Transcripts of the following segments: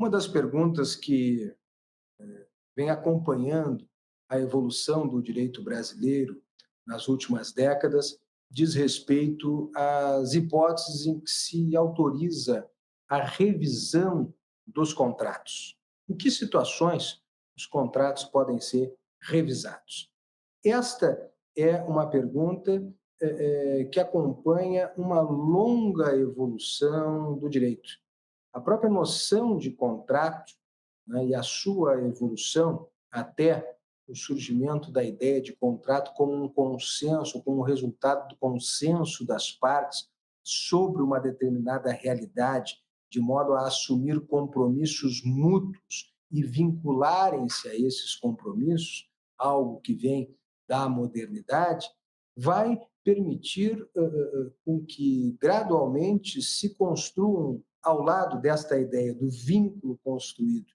Uma das perguntas que vem acompanhando a evolução do direito brasileiro nas últimas décadas diz respeito às hipóteses em que se autoriza a revisão dos contratos. Em que situações os contratos podem ser revisados? Esta é uma pergunta que acompanha uma longa evolução do direito. A própria noção de contrato, né, e a sua evolução até o surgimento da ideia de contrato como um consenso, como resultado do consenso das partes sobre uma determinada realidade, de modo a assumir compromissos mútuos e vincularem-se a esses compromissos, algo que vem da modernidade, vai permitir com que gradualmente se construam, ao lado desta ideia do vínculo construído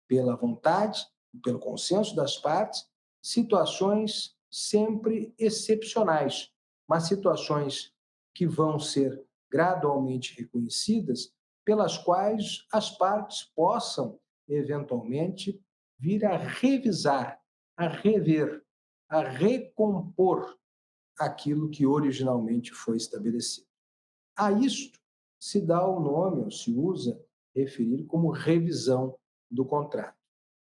pela vontade, pelo consenso das partes, situações sempre excepcionais, mas situações que vão ser gradualmente reconhecidas, pelas quais as partes possam, eventualmente, vir a revisar, a rever, a recompor aquilo que originalmente foi estabelecido. A isto se dá o nome, ou se usa referir como revisão do contrato.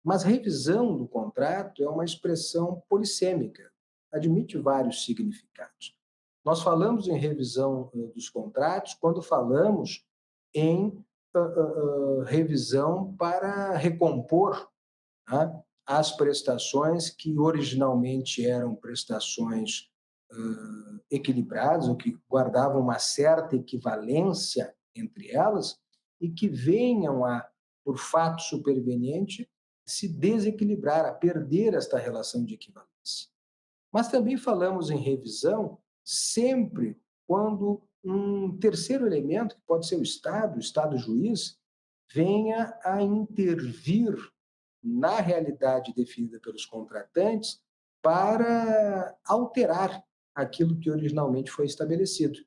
Mas revisão do contrato é uma expressão polissêmica, admite vários significados. Nós falamos em revisão dos contratos quando falamos em revisão para recompor, né, as prestações que originalmente eram prestações equilibradas, ou que guardavam uma certa equivalência entre elas, e que venham a, por fato superveniente, se desequilibrar, a perder esta relação de equivalência. Mas também falamos em revisão sempre quando um terceiro elemento, que pode ser o Estado juiz, venha a intervir na realidade definida pelos contratantes para alterar aquilo que originalmente foi estabelecido.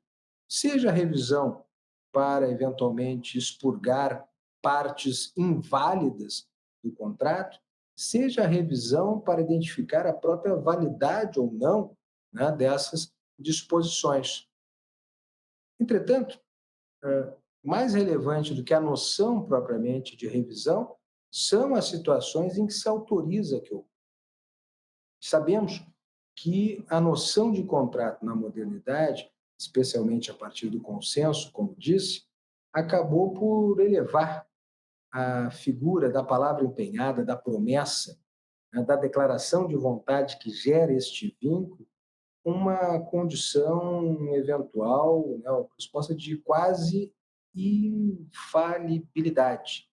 Seja a revisão para, eventualmente, expurgar partes inválidas do contrato, seja a revisão para identificar a própria validade ou não, né, dessas disposições. Entretanto, mais relevante do que a noção propriamente de revisão são as situações em que se autoriza que ocorra. Sabemos que a noção de contrato na modernidade, especialmente a partir do consenso, como disse, acabou por elevar a figura da palavra empenhada, da promessa, né, da declaração de vontade que gera este vínculo, uma condição eventual, né, uma resposta de quase infalibilidade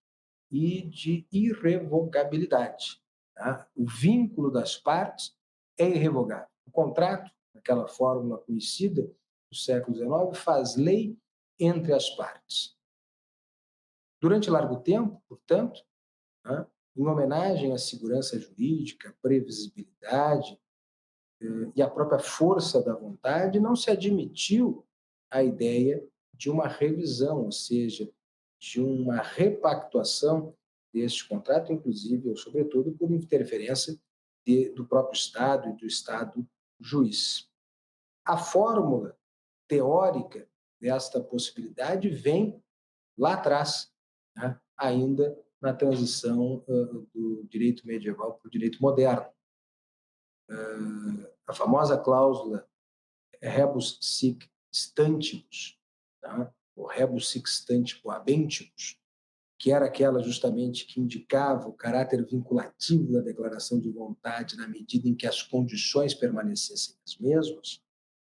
e de irrevogabilidade. Tá? O vínculo das partes é irrevogável. O contrato, aquela fórmula conhecida do século XIX, faz lei entre as partes. Durante largo tempo, portanto, né, em homenagem à segurança jurídica, previsibilidade e à própria força da vontade, não se admitiu a ideia de uma revisão, ou seja, de uma repactuação deste contrato, inclusive, ou sobretudo, por interferência do próprio Estado e do Estado juiz. A fórmula teórica desta possibilidade vem lá atrás, né, ainda na transição do direito medieval para o direito moderno. A famosa cláusula rebus sic stantibus, tá? O rebus sic stantibus habentibus, que era aquela justamente que indicava o caráter vinculativo da declaração de vontade na medida em que as condições permanecessem as mesmas,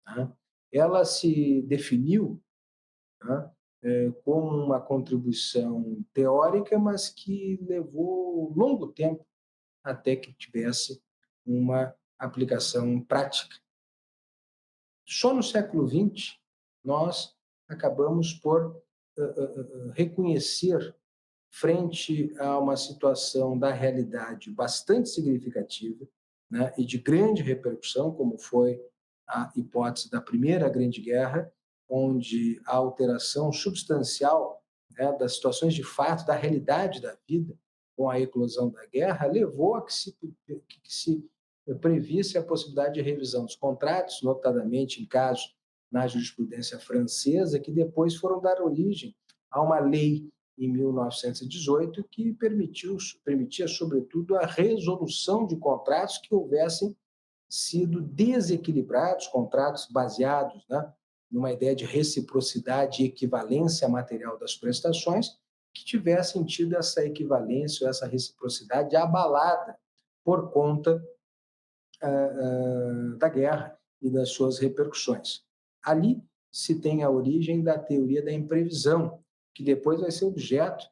tá? Ela se definiu, tá, como uma contribuição teórica, mas que levou longo tempo até que tivesse uma aplicação prática. Só no século XX, nós acabamos por reconhecer, frente a uma situação da realidade bastante significativa, né, e de grande repercussão, como foi a hipótese da Primeira Grande Guerra, onde a alteração substancial né, das situações de fato, da realidade da vida, com a eclosão da guerra, levou a que se previsse a possibilidade de revisão dos contratos, notadamente em casos na jurisprudência francesa, que depois foram dar origem a uma lei em 1918 que permitia, sobretudo, a resolução de contratos que houvessem sido desequilibrados, contratos baseados, né, numa ideia de reciprocidade e equivalência material das prestações, que tivessem tido essa equivalência ou essa reciprocidade abalada por conta da guerra e das suas repercussões. Ali se tem a origem da teoria da imprevisão, que depois vai ser objeto,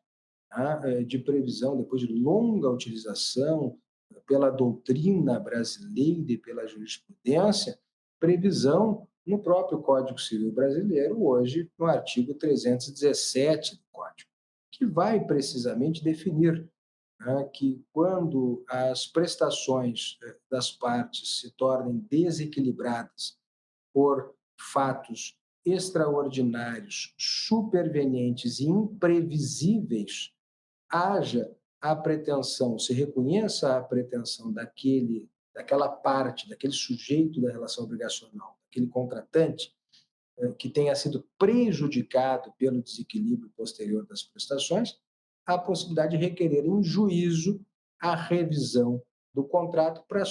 né, de previsão, depois de longa utilização pela doutrina brasileira e pela jurisprudência, previsão no próprio Código Civil Brasileiro, hoje no artigo 317 do Código, que vai precisamente definir, né, que quando as prestações das partes se tornem desequilibradas por fatos extraordinários, supervenientes e imprevisíveis, haja a pretensão, se reconheça a pretensão daquela parte, daquele sujeito da relação obrigacional, aquele contratante, que tenha sido prejudicado pelo desequilíbrio posterior das prestações, a possibilidade de requerer em juízo a revisão do contrato para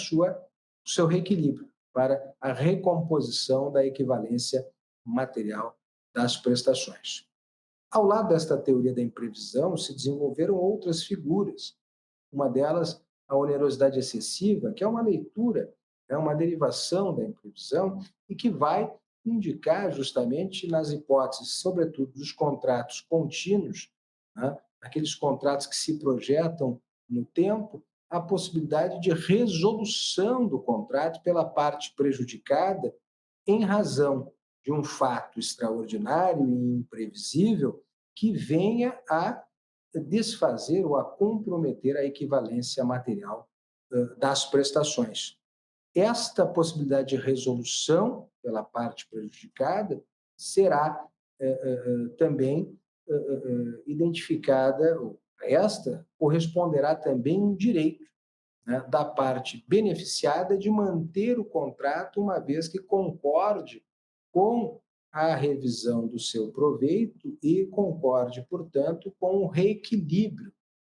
seu reequilíbrio, para a recomposição da equivalência material das prestações. Ao lado desta teoria da imprevisão, se desenvolveram outras figuras. Uma delas, a onerosidade excessiva, que é uma leitura, é uma derivação da imprevisão e que vai indicar justamente nas hipóteses, sobretudo dos contratos contínuos, né, aqueles contratos que se projetam no tempo, a possibilidade de resolução do contrato pela parte prejudicada em razão de um fato extraordinário e imprevisível que venha a desfazer ou a comprometer a equivalência material das prestações. Esta possibilidade de resolução pela parte prejudicada será também identificada, esta corresponderá também um direito, né, da parte beneficiada de manter o contrato, uma vez que concorde com a revisão do seu proveito e concorde, portanto, com o reequilíbrio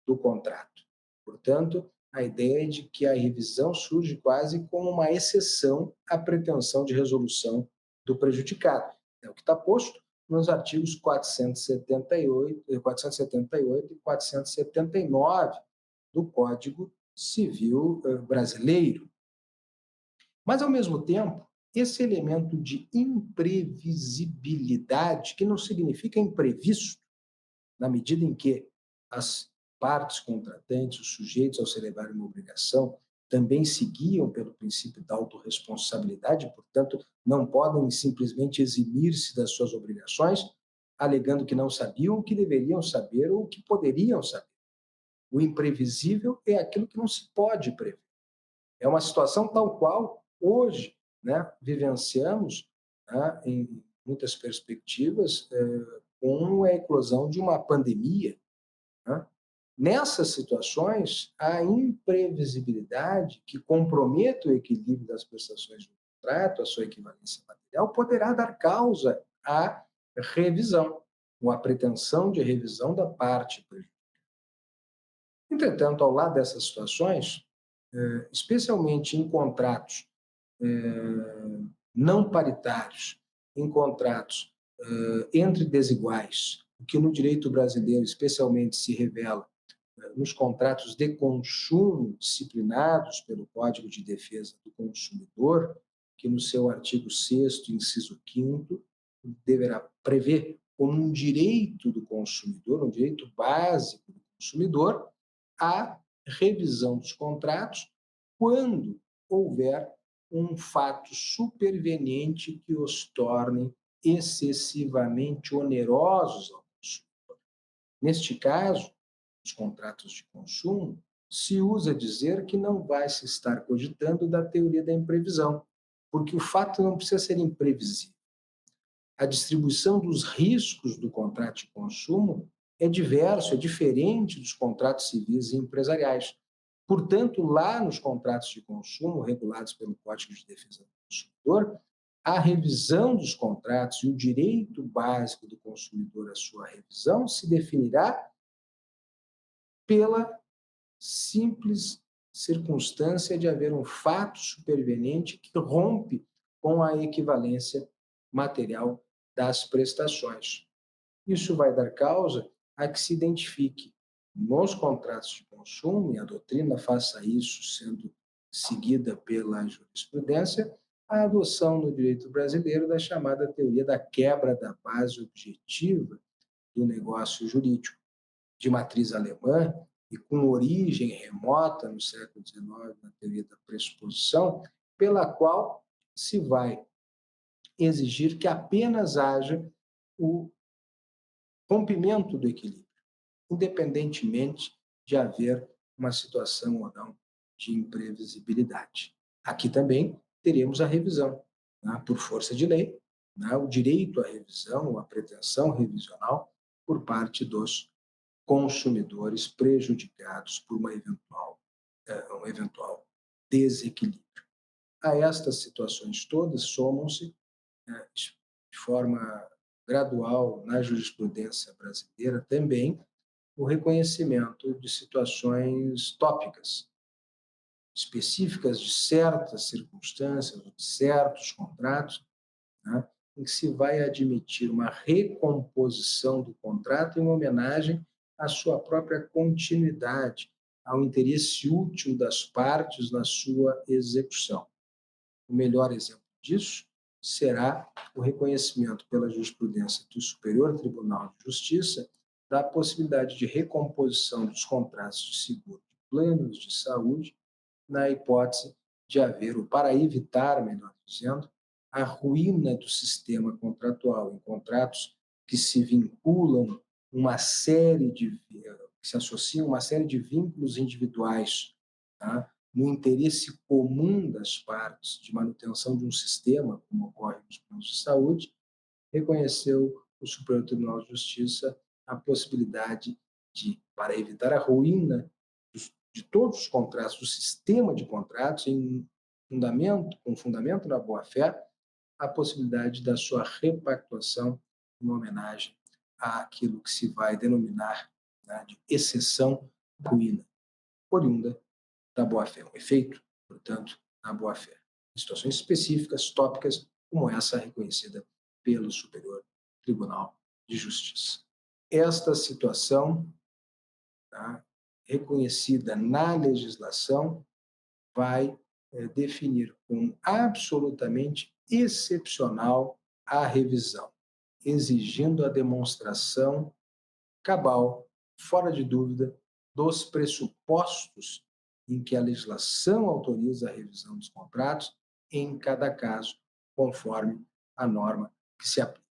do contrato. Portanto, a ideia de que a revisão surge quase como uma exceção à pretensão de resolução do prejudicado. É o que está posto nos artigos 478 e 479 do Código Civil brasileiro. Mas, ao mesmo tempo, esse elemento de imprevisibilidade, que não significa imprevisto, na medida em que as partes contratantes, os sujeitos ao celebrarem uma obrigação, também se guiam pelo princípio da autorresponsabilidade, portanto, não podem simplesmente eximir-se das suas obrigações, alegando que não sabiam o que deveriam saber ou o que poderiam saber. O imprevisível é aquilo que não se pode prever. É uma situação tal qual hoje, né, vivenciamos, né, em muitas perspectivas, com a eclosão de uma pandemia. Né? Nessas situações, a imprevisibilidade que compromete o equilíbrio das prestações do contrato, a sua equivalência material, poderá dar causa à revisão, ou à pretensão de revisão da parte prejudicada. Entretanto, ao lado dessas situações, especialmente em contratos não paritários, em contratos entre desiguais, o que no direito brasileiro especialmente se revela nos contratos de consumo disciplinados pelo Código de Defesa do Consumidor, que no seu artigo 6º, inciso 5º, deverá prever como um direito do consumidor, um direito básico do consumidor, a revisão dos contratos quando houver um fato superveniente que os torne excessivamente onerosos ao consumidor. Neste caso, os contratos de consumo, se usa dizer que não vai se estar cogitando da teoria da imprevisão, porque o fato não precisa ser imprevisível. A distribuição dos riscos do contrato de consumo é diverso, é diferente dos contratos civis e empresariais. Portanto, lá nos contratos de consumo regulados pelo Código de Defesa do Consumidor, a revisão dos contratos e o direito básico do consumidor à sua revisão se definirá pela simples circunstância de haver um fato superveniente que rompe com a equivalência material das prestações. Isso vai dar causa a que se identifique nos contratos de consumo, e a doutrina faça isso sendo seguida pela jurisprudência, a adoção no direito brasileiro da chamada teoria da quebra da base objetiva do negócio jurídico, de matriz alemã e com origem remota no século XIX na teoria da pressuposição, pela qual se vai exigir que apenas haja o rompimento do equilíbrio, independentemente de haver uma situação ou não de imprevisibilidade. Aqui também teremos a revisão, né, por força de lei, né, o direito à revisão, a pretensão revisional por parte dos consumidores prejudicados por um eventual desequilíbrio. A estas situações todas somam-se, de forma gradual na jurisprudência brasileira também o reconhecimento de situações tópicas, específicas de certas circunstâncias, de certos contratos, né, em que se vai admitir uma recomposição do contrato em homenagem à sua própria continuidade, ao interesse útil das partes na sua execução. O melhor exemplo disso será o reconhecimento pela jurisprudência do Superior Tribunal de Justiça da possibilidade de recomposição dos contratos de seguro de planos de saúde na hipótese de haver, ou para evitar, melhor dizendo, a ruína do sistema contratual em contratos que se vinculam que se associam uma série de vínculos individuais, tá? No interesse comum das partes de manutenção de um sistema, como ocorre nos planos de saúde, reconheceu o Superior Tribunal de Justiça a possibilidade de, para evitar a ruína de todos os contratos, do sistema de contratos, com fundamento na boa-fé, a possibilidade da sua repactuação em homenagem àquilo que se vai denominar, né, de exceção ruína, oriunda da boa-fé, um efeito, portanto, da boa-fé. Situações específicas, tópicas, como essa reconhecida pelo Superior Tribunal de Justiça. Esta situação, tá, reconhecida na legislação, vai definir como absolutamente excepcional a revisão, exigindo a demonstração cabal, fora de dúvida, dos pressupostos em que a legislação autoriza a revisão dos contratos, em cada caso, conforme a norma que se aplica.